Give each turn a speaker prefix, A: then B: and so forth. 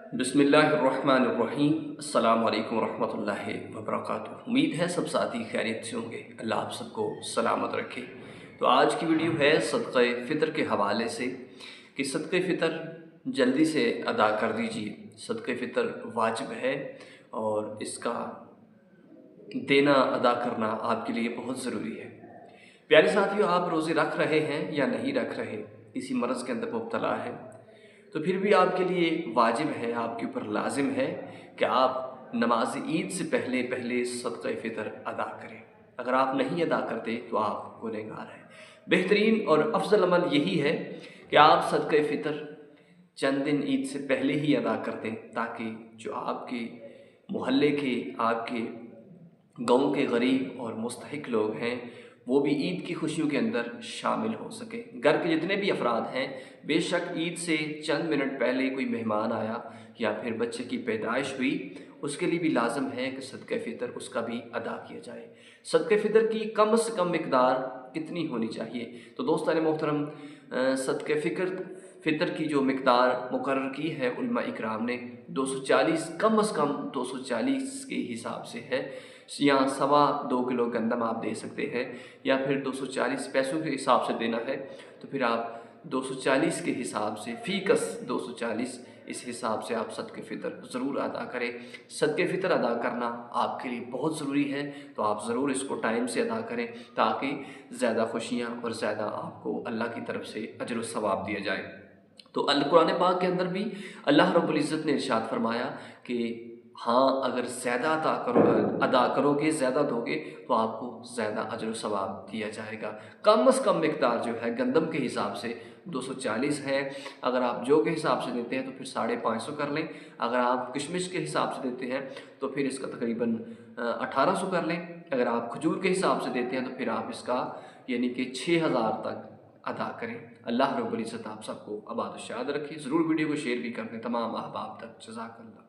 A: बिस्मिल्लाहिर्रहमानिर्रहीम। अस्सलाम वालेकुम वरहमतुल्लाहि वबरकातुहू। उम्मीद है सब साथी खैरियत से होंगे। अल्लाह आप सबको सलामत रखे। तो आज की वीडियो है सदक़े फ़ितर के हवाले से कि सदक़े फ़ितर जल्दी से अदा कर दीजिए। सदक़े फ़ितर वाजिब है और इसका देना अदा करना आपके लिए बहुत ज़रूरी है। प्यारे साथियों, आप रोज़े रख रहे हैं या नहीं रख रहे, किसी मर्ज़ के अंदर मुब्तला है, तो फिर भी आपके लिए वाजिब है, आपके ऊपर लाजिम है कि आप नमाज ईद से पहले पहले सदक़े फ़ितर अदा करें। अगर आप नहीं अदा करते तो आप गुनहगार हैं। बेहतरीन और अफजल अमल यही है कि आप सदक़े फ़ितर चंद दिन ईद से पहले ही अदा कर दें, ताकि जो आपके मोहल्ले के, आपके गाँव के गरीब और मुस्तहिक लोग हैं, वो भी ईद की खुशियों के अंदर शामिल हो सके। घर के जितने भी अफराद हैं, बेशक ईद से चंद मिनट पहले कोई मेहमान आया या फिर बच्चे की पैदाइश हुई, उसके लिए भी लाजम है कि सदक़े फ़ितर उसका भी अदा किया जाए। सदक़े फ़ितर की कम से कम मिक़दार कितनी होनी चाहिए? तो दोस्तान मोहतरम, सदक़े फ़ितर की जो मिक़दार मुकर्रर की है उलमा इकराम ने 240, कम से कम 240 के हिसाब से है। या 2.25 किलो गंदम आप दे सकते हैं, या फिर 240 पैसों के हिसाब से देना है तो फिर आप 240 के हिसाब से फ़ीकस 240 इस हिसाब से आप सदक़े फ़ितर ज़रूर अदा करें। सदक़े फ़ितर अदा करना आपके लिए बहुत ज़रूरी है, तो आप ज़रूर इसको टाइम से अदा करें ताकि ज़्यादा खुशियाँ और ज़्यादा आपको अल्लाह की तरफ से अजर व सवाब दिया जाए। तो कुरान पाक के अंदर भी अल्लाह रब्बुल इज़्ज़त ने इरशाद फरमाया कि हाँ, अगर ज़्यादा अदा करोगे, ज़्यादा दोगे तो आपको ज़्यादा अजर व सवाब दिया जाएगा। कम से कम मिक़दार जो है गंदम के हिसाब से 240 है। अगर आप जौ के हिसाब से देते हैं तो फिर 550 कर लें। अगर आप किशमिश के हिसाब से देते हैं तो फिर इसका तकरीबन 1800 कर लें। अगर आप खजूर के हिसाब से देते हैं तो फिर आप इसका यानी कि 6000 तक अदा करें। अल्लाह रब्बुल इज़्ज़त आप सबको आबाद शाद रखे। ज़रूर वीडियो को शेयर भी कर दें तमाम अहबाब तक। जज़ाकल्लाह।